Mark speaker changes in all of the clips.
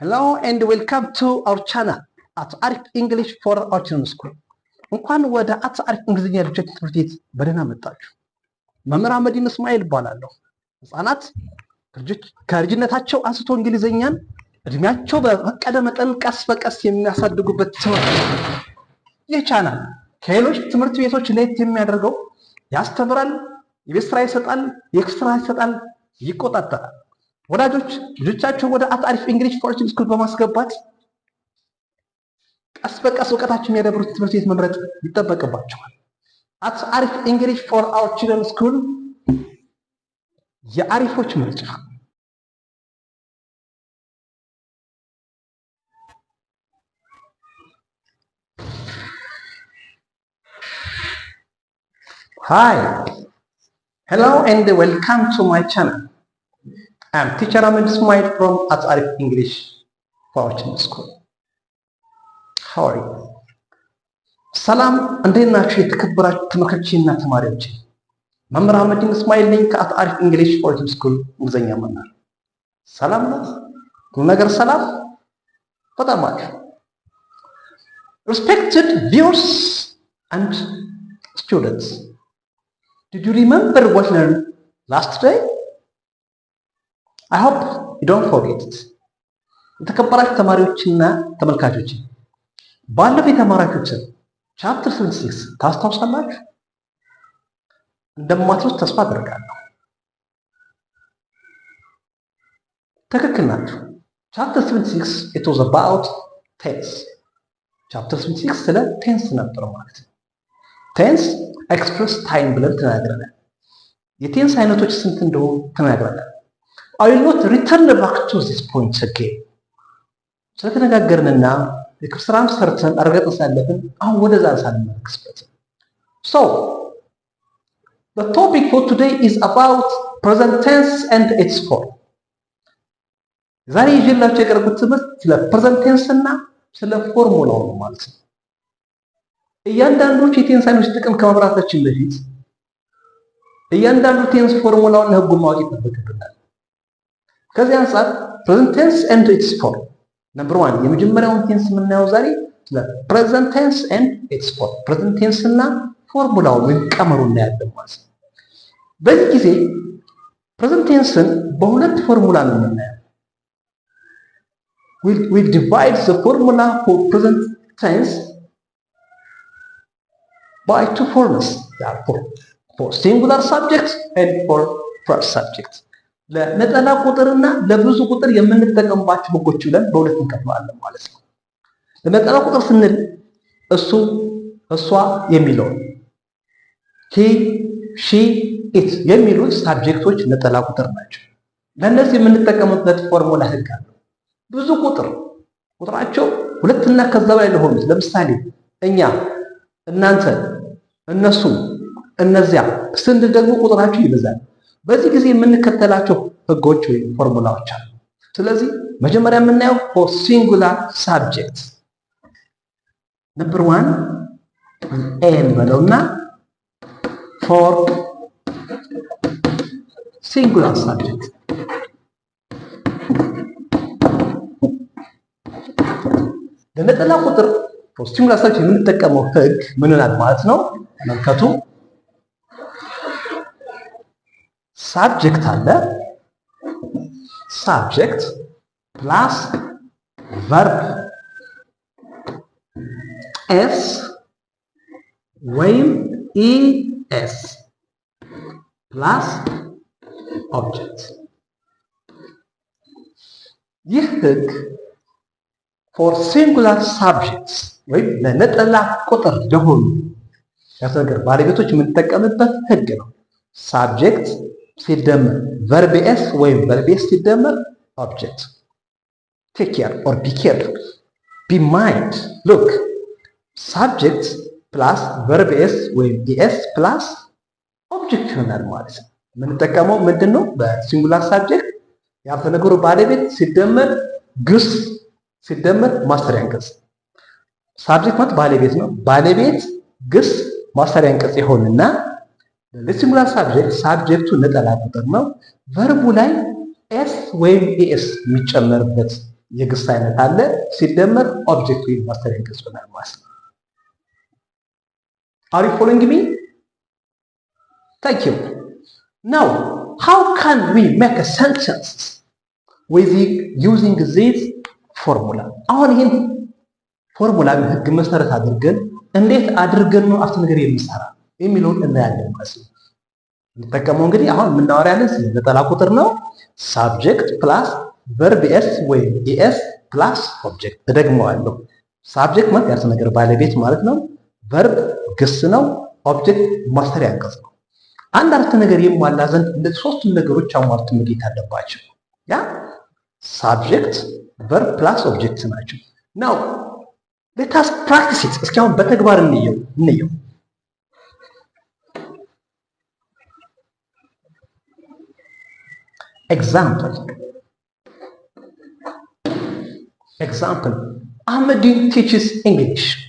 Speaker 1: Hello and welcome to our channel at Arif English for our children's school. እንኳን ወደ አት አሪፍ እንግሊዝኛ ልጆች ትምህርት ቤት በደህና መጣችሁ። መምህር አህመዲን እስማኤል እባላለሁ። ህፃናት ከልጅነታቸው አንስቶ እንግሊዝኛን እድሜያቸው በፈቀደ መጠን ቀስ በቀስ የሚያሳድጉበት ትምህርት ይህ ቻናል ከሌሎች ትምህርት ቤቶች ለየት የሚያደርገው ያስተምራል፣ የቤት ስራ ይሰጣል፣ የኤክስትራ ይሰጣል፣ ይቆጣጠራል። ወላጆች ልጆቻቸው ወደ አት አሪፍ እንግሊሽ ፎር ቺልድረን ስኩል በማስገባት ቀስ በቀስ እውቀታቸውን የሚያዳብሩት ትምህርት ቤት መምረጥ ይጠበቅባቸዋል። አት አሪፍ እንግሊሽ ፎር አወር ቺልድረን ስኩል የአሪፎች ምርጫ። Hi, hello and welcome to my channel. I'm teacher Ahmed Ismail from At Arif English for our children's school. How are you? ሰላም እንዴት ናችሁ? የተከበራችሁ ተመልካቾችና ተማሪዎች፣ መምህር አህመዲን እስማኤል ነኝ ከአት አሪፍ እንግሊሽ ፎር ቺልድረን ስኩል እንግሊዝኛ መምህር። ሰላም ነው? ሁሉ ነገር ሰላም? በጣም አሪፍ። Respected viewers and students, did you remember what we learned last day? I hope you don't forget it. የተከበራችሁ ተማሪዎችና ተመልካቾች ባለፈው የተማራችሁትን ቻፕተር 76 ታስታውሳላችሁ? እንደማትረሱ ተስፋ አደርጋለሁ። ትክክል ናችሁ። ቻፕተር 76 it was about tense. ቻፕተር 76 ስለ ቴንስ ነበር ማለት ነው። ቴንስ ኤክስፕረስ ታይም ብለን ተናግረናል። የቴንስ አይነቶች ስንት እንደሆኑ ተናግረናል። I will not return back to this point again. ስለተነጋገርንና የክፍል ስራም ሰርተን አረጋግጠን ሳለብን አሁን ወደዛ ሳንመለስበት። So, the topic for today is about present tense and its form. ዛሬ ይዤላችሁ የቀረብኩት ትምህርት ስለ present tense እና ስለ ፎርሙላው ነው ማለት ነው። እያንዳንዱ የቴንስ አይነቶች ጥቅም ከማብራታችን በፊት እያንዳንዱ ቴንስ ፎርሙላውን ህጉን ማወቅ ይጠበቅብናል። ከዚህ አንፃር present tense and its form number 1 የመጀመሪያውን ቴንስ የምናየው ዛሬ ስለ present tense and its form present tense እና ፎርሙላው ምን ቀመሩ እናያለን ማለት ነው። በዚህ ጊዜ present tenseን በሁለት ፎርሙላ ነው የምናየው። we divide the formula for present tense by two formulas, for singular subject and for first subject. ለነጠላ ቁጥርና ለብዙ ቁጥር የምንጠቀምባቸው ህጎች ብለን በሁለት እንከፍላለን ማለት ነው። ለነጠላ ቁጥር ስንል እሱ፣ እሷ የሚለው he, she, it የሚሉት ሳብጀክቶች ነጠላ ቁጥር ናቸው። ለእነዚህ የምንጠቀምበት ፎርሙላ ህግ አለ። ብዙ ቁጥራቸው ሁለትና ከዛ በላይ ለሆኑት ለምሳሌ እኛ፣ እናንተ፣ እነሱ፣ እነዚያ ስንል ደግሞ ቁጥራቸው ይበዛል። በዚህ ጊዜ የምንከተላቸው ህጎች ወይ ፎርሙላዎች አሉ። ስለዚህ መጀመሪያ የምናየው for singular subject number 1 n በለውና for singular subject ለነጠላ ቁጥር for singular subject የምንጠቀመው ህግ ምን ይላል ማለት ነው? ተመልከቱ። ሳብጀክት አለ። ሳብጀክት ፕላስ ቨርብ ኤስ ወይም ኢኤስ ፕላስ ኦብጀክት። ይህ ህግ ፎር ሲንጉላር ሳብጀክትስ ወይም ለነጠላ ቁጥር ለሆኑ ነገር ባለቤቶች የምንጠቀምበት ህግ ነው። ሳብጀክት ሲደመር verb s ወይም verb s ሲደመር object. Take care or be careful. Be mind. Look. Subject plus verb s ወይም es plus object ይሆናል ማለት ነው። የምንጠቀመው ምንድነው? በሲንጉላር ሳብጀክት ያልተ ነገሩ ባለቤት ሲደመር ግስ ሲደመር ማሰሪያ አንቀጽ። ሳብጀክት ማለት ባለቤት ነው። ባለቤት ግስ ማሰሪያ አንቀጽ ይሆንና ለሲንጉላር ሳብጀክት ሳብጀክቱ ነጠላ ቁጥር ነው። ቨርቡ ላይ ኤስ ወይም ኤስ የሚጨመርበት የግስ አይነት አለ ሲደመር ኦብጀክት ወይም ማስተር አንቀጽ ይሆናል ማለት ነው። Are you following me? Thank you. Now, how can we make a sentence with using this formula? አሁን ይሄን ፎርሙላ ህግ መሰረት አድርገን እንዴት አድርገን ነው አፍተ ነገር የሚሰራ የሚለውን እናያለን ማለት ነው። እንጠቀመው እንግዲህ አሁን የምናወራ ያለን ስለ ነጠላ ቁጥር ነው። ሳብጀክት ፕላስ ቨርብ ኤስ ወይም ኢኤስ ፕላስ ኦብጀክት። እደግመዋለሁ። ሳብጀክት ማለት ያርሰ ነገር ባለቤት ማለት ነው። ቨርብ ግስ ነው። ኦብጀክት ማስተሪያ አንቀጽ ነው። አንድ አረፍተ ነገር የሟላ ዘንድ እንደዚህ ሶስቱም ነገሮች አሟልቶ መገኘት አለባቸው። ያ ሳብጀክት ቨርብ ፕላስ ኦብጀክት ናቸው። ናው let us practice it። እስኪ አሁን በተግባር እንየው። Example. Ahmedin teaches English.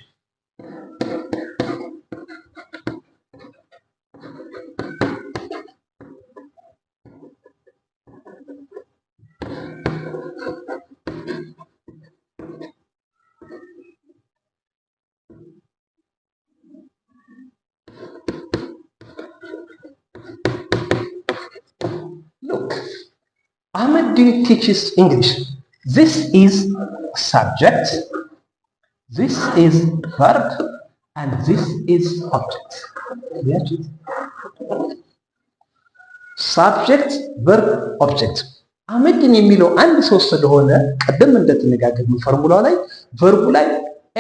Speaker 1: Look, Ahmedin teaches English. This is subject, this is verb, and this is object. Subject, verb, object. አህመድን የሚለው አንድ ሰው ስለሆነ ቀደም እንደተነጋገርነው ፎርሙላው ላይ ቨርቡ ላይ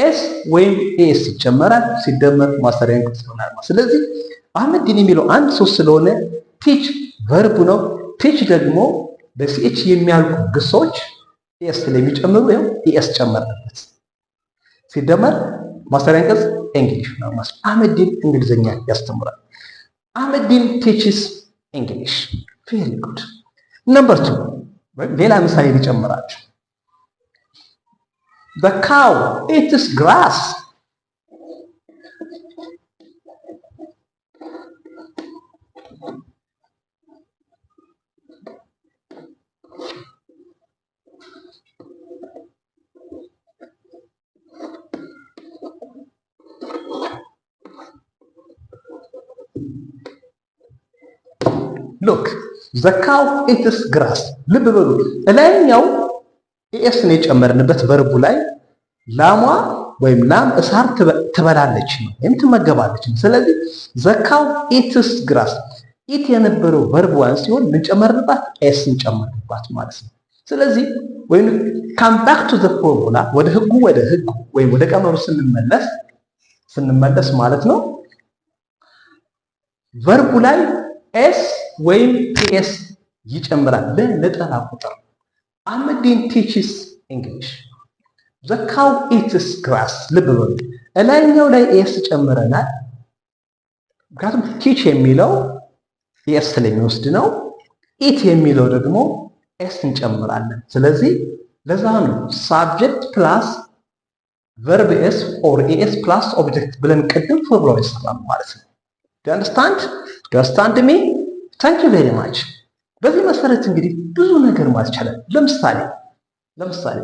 Speaker 1: ኤስ ወይም ኤስ ይጨመራል ሲደመር ማስተሪያ አንቀጽ ይሆናል። ስለዚህ አህመድን የሚለው አንድ ሰው ስለሆነ ቲች ቨርቡ ነው። ቲች ደግሞ በሲኤች የሚያልቁ ግሶች ኤስ ስለሚጨምሩ ይኸው ኤስ ጨመርንበት ሲደመር ማስተሪያ አንቀጽ እንግሊሽ ነው ማለት ነው። አህመድን እንግሊዘኛ ያስተምራል። አህመድን ቲችስ እንግሊሽ። ቬሪ ጉድ። ነምበር 2 ሌላ ምሳሌ ሊጨምራችሁ። The cow eats grass. Look, the cow eats grass. ልብ በሉ እላይኛው ኤስ ነው የጨመርንበት ቨርቡ ላይ ላሟ ወይም ላም ሳር ትበላለች ነው ወይም ትመገባለች ነው። ስለዚህ the cow eats grass ኢት የነበረው ቨርብ ዋን ሲሆን ምን ጨመርንባት? ኤስ እንጨመርንባት ማለት ነው። ስለዚህ ወይም come back to the formula ወደ ህጉ ወይም ወደ ቀመሩ ስንመለስ ማለት ነው ቨርቡ ላይ ኤስ ወይም ቲኤስ ይጨምራል ለነጠላ ቁጥር። አህመድን ቲችስ እንግሊሽ። the cow eats grass። ልብ በሉ እላይኛው ላይ ኤስ ጨምረናል። ምክንያቱም ቲች የሚለው ኤስ ስለሚወስድ ነው። ኢት የሚለው ደግሞ ኤስ እንጨምራለን። ስለዚህ ለዛ ነው ሳብጀክት ፕላስ ቨርብ ኤስ ኦር ኤስ ፕላስ ኦብጀክት ብለን ቅድም ፎርሙላ ይሰራል ማለት ነው። do you understand me? Thank you very much። በዚህ መሰረት እንግዲህ ብዙ ነገር ማለት ይቻላል። ለምሳሌ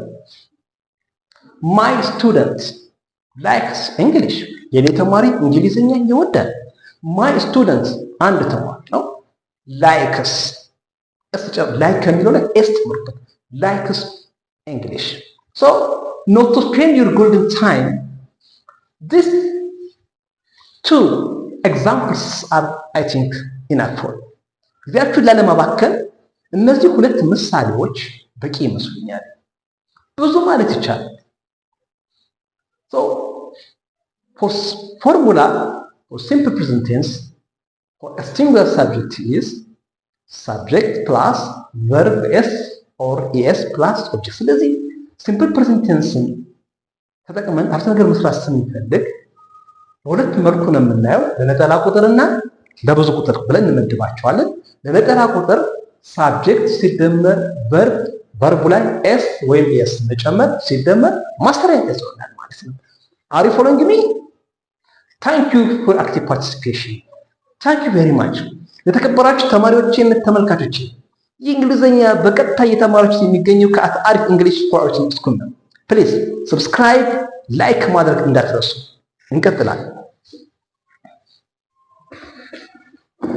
Speaker 1: my student likes English። የኔ ተማሪ እንግሊዝኛ ይወዳል። my student አንድ ተማሪ ነው። likes like ከሚለው ላይ ኤስ ጨምሩበት። likes English። so not to spend your golden time, these two examples are I think enough for you። ጊዜያችሁን ላለማባከን እነዚህ ሁለት ምሳሌዎች በቂ ይመስሉኛል። ብዙ ማለት ይቻላል። so for formula for simple present tense for a singular subject is subject plus verb s or es plus object። ስለዚህ simple present tense ተጠቅመን አረፍተ ነገር መስራት ስንፈልግ በሁለት መልኩ ነው የምናየው። ለነጠላ ቁጥርና ለብዙ ቁጥር ብለን እንመድባቸዋለን። ለነጠላ ቁጥር ሳብጀክት ሲደመር ቨርቡ ላይ ኤስ ወይም ኤስ መጨመር ሲደመር ማስተሪያ አንቀጽ ይሆናል ማለት ነው። Are you following me? Thank you for active participation. Thank you very much። የተከበራችሁ ተማሪዎቼ እና ተመልካቾቼ የእንግሊዘኛ በቀጥታ እየተማራችሁ የሚገኘው ከአሪፍ እንግሊሽ ኮርስ ስኩል ነው። ፕሊዝ ሰብስክራይብ፣ ላይክ ማድረግ እንዳትረሱ። እንቀጥላለን።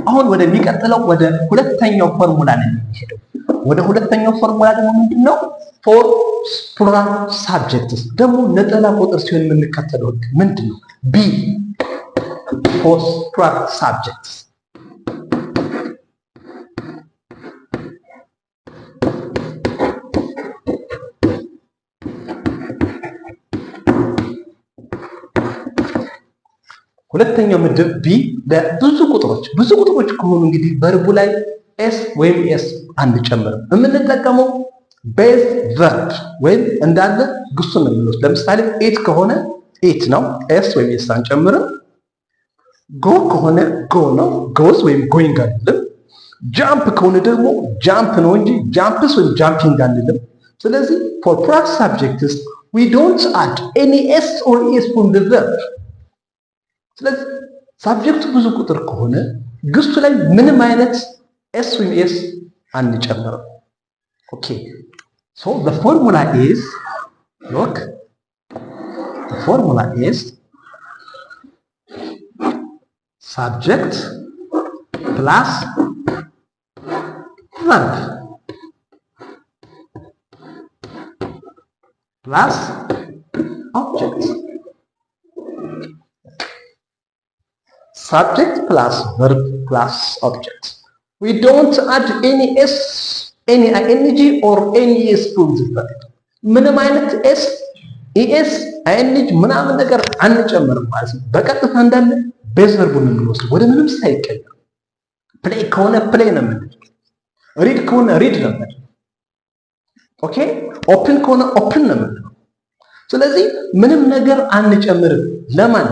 Speaker 1: አሁን ወደሚቀጥለው ወደ ሁለተኛው ፎርሙላ ነው የሚሄደው። ወደ ሁለተኛው ፎርሙላ ደግሞ ምንድነው? ፎር ፕሉራል ሳብጀክትስ ደግሞ ነጠላ ቁጥር ሲሆን የምንከተለው ምንድነው? ቢ ፎር ፕሉራል ሳብጀክትስ ሁለተኛው ምድብ ቢ ለብዙ ቁጥሮች ከሆኑ እንግዲህ ቨርቡ ላይ ኤስ ወይም ኤስ አንጨምርም። የምንጠቀመው ቤዝ ቨርብ ወይም እንዳለ ግሱን ነው የምንወስድ። ለምሳሌ ኤት ከሆነ ኤት ነው፣ ኤስ ወይም ኤስ አንጨምርም። ጎ ከሆነ ጎ ነው፣ ጎዝ ወይም ጎይንግ አንልም። ጃምፕ ከሆነ ደግሞ ጃምፕ ነው እንጂ ጃምፕስ ወይም ጃምፒንግ አንልም። ስለዚህ ፎር ፕሉራል ሳብጀክትስ we don't add any s or es from the verb። ስለዚህ ሳብጀክቱ ብዙ ቁጥር ከሆነ ግሱ ላይ ምንም አይነት ኤስ ወይም ኤስ አንጨምርም። ኦኬ so the formula is, look, the formula is subject plus verb plus object. Subject plus verb plus object. We don't add any s, any ing or any es from the verb. ምንም አይነት s, es, ing ምናምን ነገር አንጨምርም ማለት ነው። በቀጥታ እንዳለ ቤዝ ቨርቡን ነው የምንወስደው ወደ ምንም ሳይቀየር። ፕሌይ ከሆነ ፕሌይ ነው የምንለው። ሪድ ከሆነ ሪድ ነው የምንለው። ኦኬ ኦፕን ከሆነ ኦፕን ነው የምንለው። ስለዚህ ምንም ነገር አንጨምርም። ለማን?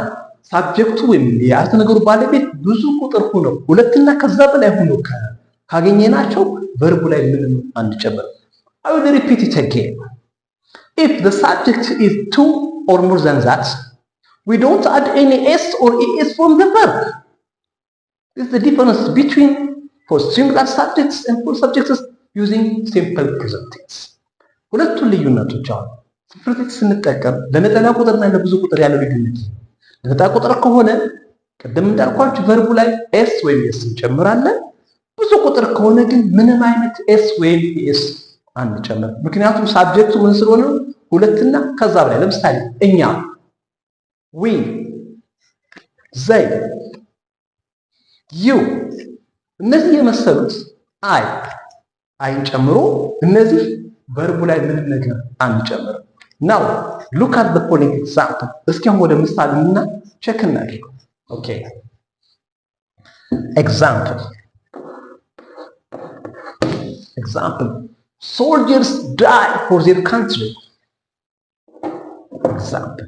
Speaker 1: ሳብጀክቱ ወይም የአረፍተ ነገሩ ባለቤት ብዙ ቁጥር ሆኖ ሁለትና ከዛ በላይ ሆኖ ካገኘናቸው ቨርቡ ላይ ምንም አንጨምርም። I will repeat it again. If the subject is two or more than that, we don't add any s or es from the verb. This is the difference between for singular subjects and for subjects using simple present tense. ሁለቱን ልዩነቶች አሉ። ሲምፕል ቴንስ ስንጠቀም ለነጠላ ቁጥርና ለብዙ ቁጥር ያለው ልዩነት ነጠላ ቁጥር ከሆነ ቅድም እንዳልኳችሁ ቨርቡ ላይ ኤስ ወይም ኤስ እንጨምራለን። ብዙ ቁጥር ከሆነ ግን ምንም አይነት ኤስ ወይም ኤስ አንጨምርም። ምክንያቱም ሳብጀክቱ ምን ስለሆነ ሁለትና ከዛ በላይ። ለምሳሌ እኛ፣ ዊ፣ ዘይ፣ ዩ እነዚህ የመሰሉት አይን ጨምሮ እነዚህ ቨርቡ ላይ ምንም ነገር አንጨምርም። ናው ሉክ አት ዘ ፎሎዊንግ ኤግዛምፕል። እስኪ አሁን ወደ ምሳሌውና ቼክ እናድርገው። ኦኬ ኤግዛምፕል soldiers die for their country. Example.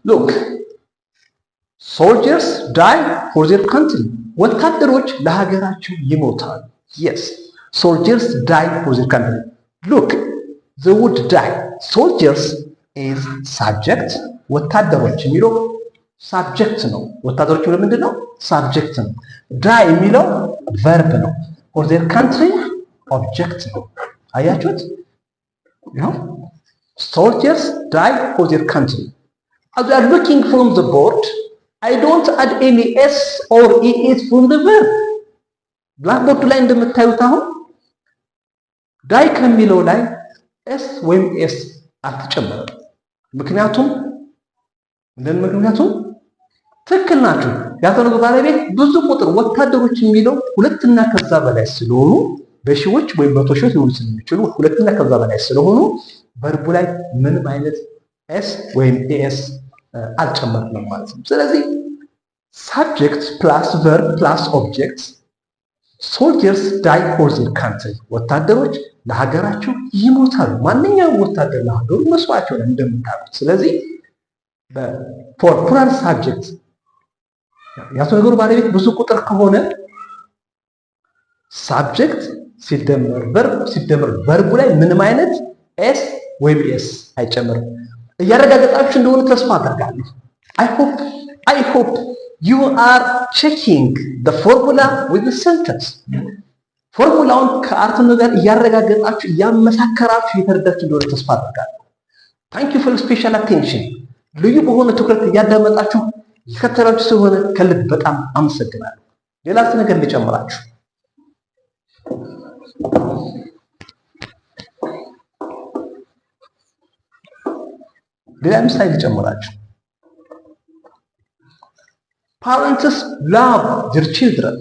Speaker 1: Look, soldiers die for their country. ወታደሮች ለሀገራቸው ይሞታሉ። Yes, soldiers die for their country. Look, the word die. Soldiers is subject. ወታደሮች የሚለው subject ነው። ወታደሮች የሚለው ምንድን ነው? subject ነው። die የሚለው verb ነው። for their country object ነው። አያችሁት? ያው soldiers die for their country. As we are looking from the board, I don't add any s or es from the verb. ብላክቦርድ ላይ እንደምታዩት አሁን ዳይ ከሚለው ላይ ኤስ ወይም ኤስ አልተጨመረም። ምክንያቱም ትክክል ናችሁ። ያተነገ ባለቤት ብዙ ቁጥር ወታደሮች የሚለው ሁለትና ከዛ በላይ ስለሆኑ በሺዎች ወይም በመቶ ሺዎች ሊሆኑ ስለሚችሉ ሁለትና ከዛ በላይ ስለሆኑ ቨርቡ ላይ ምንም አይነት ኤስ ወይም ኤስ አልጨመርንም ማለት ነው። ስለዚህ ሳብጀክት ፕላስ ቨርብ ፕላስ ኦብጀክት ሶልጀርስ ዳይ ፎር ዜር ካንትሪ ወታደሮች ለሀገራቸው ይሞታሉ። ማንኛውም ወታደር ለሀገሩ መስዋዕት ይሆናል እንደምታውቁት። ስለዚህ ፎር ፕሉራል ሳብጀክት የአቶ ነገሩ ባለቤት ብዙ ቁጥር ከሆነ ሳብጀክት ሲደመር ቨርቡ ላይ ምንም አይነት ኤስ ወይም ኤስ አይጨምርም። እያረጋገጣችሁ እንደሆነ ተስፋ አደርጋለሁ። I hope you are checking the formula with the sentence. ፎርሙላውን ከአርዕስቱ ጋር እያረጋገጣችሁ እያመሳከራችሁ የተረዳችሁ እንደሆነ ተስፋ አደርጋለሁ። Thank you for special attention. ልዩ በሆነ ትኩረት እያዳመጣችሁ የከተላችሁ ስለሆነ ከልብ በጣም አመሰግናለሁ። ሌላስ ነገር ልጨምራችሁ? ሌላ ምሳሌ ልጨምራችሁ። Parents love their children.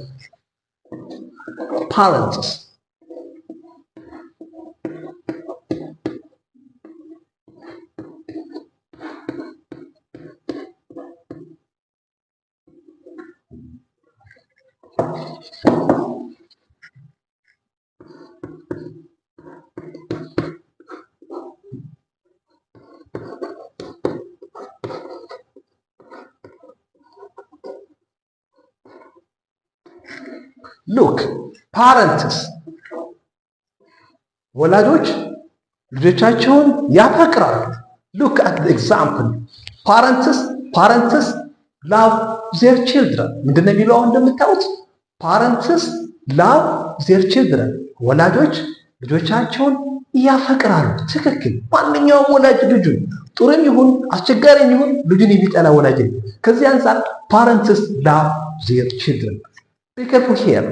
Speaker 1: Parents. Look, parents ወላጆች ልጆቻቸውን ያፈቅራሉ። Look at the example. Parents love their children. ምንድነው የሚለው እንደምታዩት? Parents love their children. ወላጆች ልጆቻቸውን ያፈቅራሉ። ትክክል። ማንኛውም ወላጅ ልጁን ጥሩም ይሁን አስቸጋሪም ይሁን ልጁን የሚጠላ ወላጅ የለም። ከዚህ አንፃር parents love their children. ቢከርፉ ሄር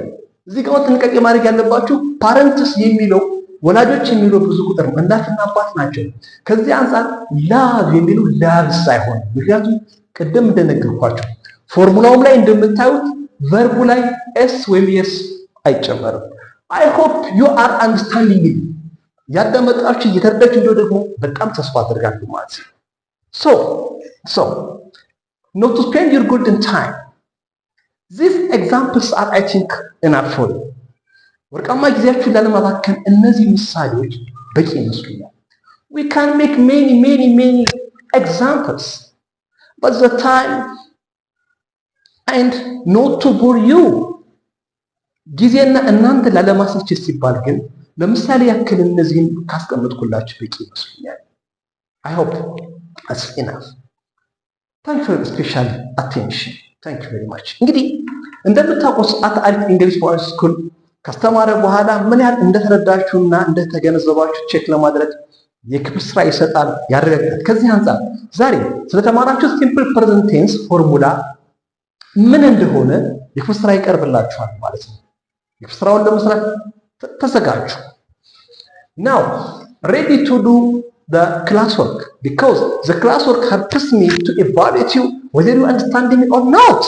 Speaker 1: እዚህ ጋር ጥንቃቄ ማድረግ ያለባችሁ ፓረንትስ የሚለው ወላጆች የሚለው ብዙ ቁጥር ነው፣ እናትና አባት ናቸው። ከዚህ አንፃር ላቭ የሚለው ላቭ ሳይሆን፣ ምክንያቱም ቅድም እንደነገርኳችሁ ፎርሙላውም ላይ እንደምታዩት ቨርቡ ላይ ኤስ ወይም ኤስ አይጨመርም። አይ ሆፕ ዩ አር አንደርስታንዲንግ ሚ ያዳመጣችሁ እየተረዳችሁ እንደው ደግሞ በጣም ተስፋ አደርጋለሁ ማለት ነው። ሶ not to spend your golden time. These examples are, I think, enough for you. ወርቃማ ጊዜያችሁን ላለማባከን እነዚህ ምሳሌዎች በቂ ይመስሉኛል። We can make many examples, but the time and not to bore you. ጊዜና እናንተ ላለማሰልቸት ሲባል ግን ለምሳሌ ያክል እነዚህን ካስቀመጥኩላችሁ በቂ ይመስሉኛል። I hope that's enough. Thank you for your special attention. Thank you very much. እንግዲህ እንደምታውቁት አሪፍ እንግሊዝ ፎር ስኩል ካስተማረ በኋላ ምን ያህል እንደተረዳችሁና እንደተገነዘባችሁ ቼክ ለማድረግ የክፍል ስራ ይሰጣል፣ ያረጋግጣል። ከዚህ አንፃር ዛሬ ስለተማራችሁ ሲምፕል ፕሬዘንት ቴንስ ፎርሙላ ምን እንደሆነ የክፍል ስራ ይቀርብላችኋል ማለት ነው። የክፍል ስራውን ለመስራት ተዘጋጁ። Now ready to do the classwork because the classwork helps me to evaluate you whether you understand me or not.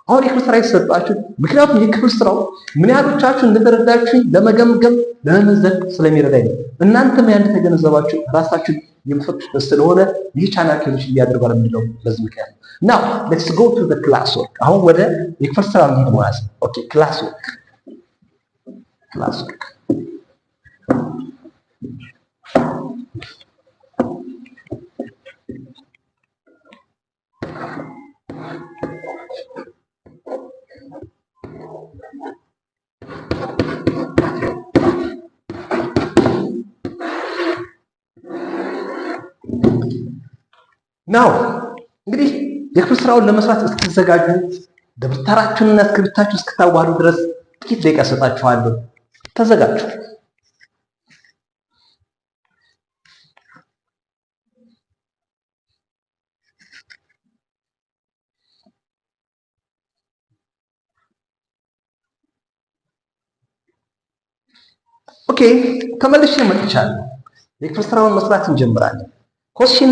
Speaker 1: አሁን የክፍል ስራ ይሰጣችሁ፣ ምክንያቱም የክፍል ስራው ምን ያህሎቻችሁ እንደተረዳችሁ ለመገምገም ለመመዘን ስለሚረዳኝ ነው። እናንተም ያን ተገነዘባችሁ ራሳችሁን የምትፈትሹበት ስለሆነ ይህ ቻናል ከዚህ እያደረጋል የሚለው በዚህ ምክንያት ነው። Now let's go to the classwork. አሁን ወደ የክፍል ስራ እንሂድ ማለት ነው። ኦኬ classwork. ናው እንግዲህ የክፍል ስራውን ለመስራት እስክትዘጋጁ ደብተራችሁንና እስክሪብታችሁን እስክታዋሉ ድረስ ጥቂት ደቂቃ ሰጣችኋለሁ። ተዘጋጁ። ኦኬ ተመልሼ መጥቻለሁ። የክፍል ስራውን መስራት እንጀምራለን። Question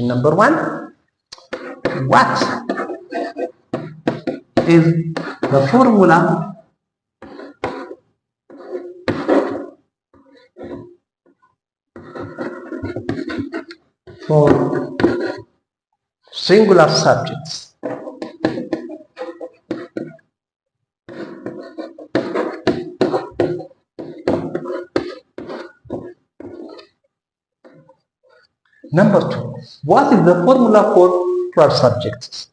Speaker 1: number 1. What is the formula for singular subjects? Number 2, what is the formula for verb subjects?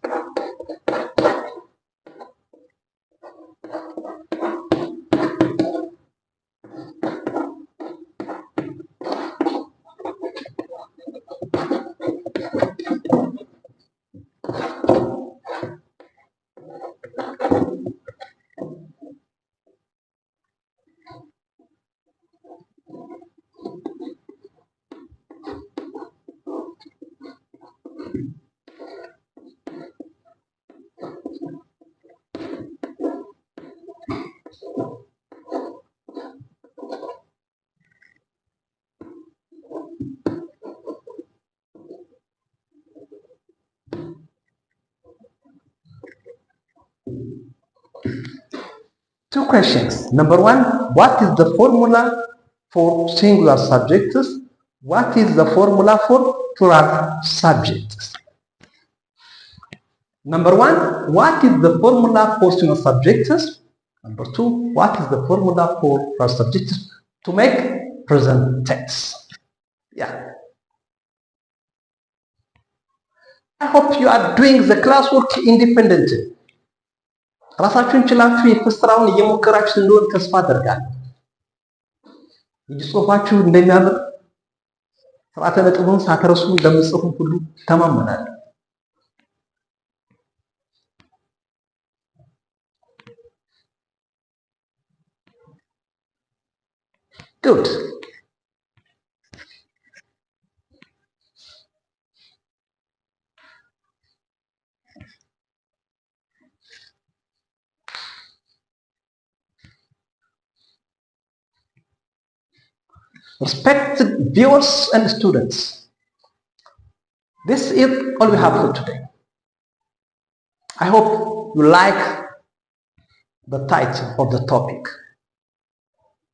Speaker 1: Two questions. Number 1, what is the formula for singular subjects? What is the formula for plural subjects? Number 1, what is the formula for singular subjects? Number 2, what is the formula for plural subjects to make present tense? Yeah. I hope you are doing the classwork independently. ራሳችሁን ችላችሁ የፍስራውን እየሞከራችሁ እንደሆነ ተስፋ አደርጋለሁ። እጅ ጽሁፋችሁ እንደሚያምር ስርዓተ ነጥቡን ሳትረሱ እንደምትጽፉ ሁሉ ተማመናለሁ። Good. Respected viewers and students, this is all we have for today. I hope you like the title of the topic.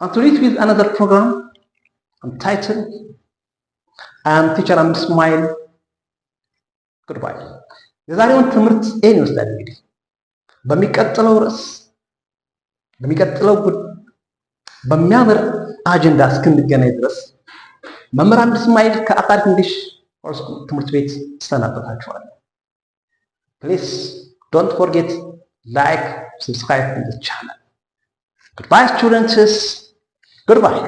Speaker 1: Until it with another program entitled I am teacher and smile. Goodbye. የዛሬውን ትምህርት ይህን ይወስዳል። እንግዲህ በሚቀጥለው ርዕስ በሚያምር አጀንዳ እስክንገናኝ ድረስ መምህር እስማኤል ከአካዳሚክ እንግሊሽ ትምህርት ቤት እሰናበታችኋለሁ። Please don't forget like, subscribe to the channel. Goodbye students. Goodbye.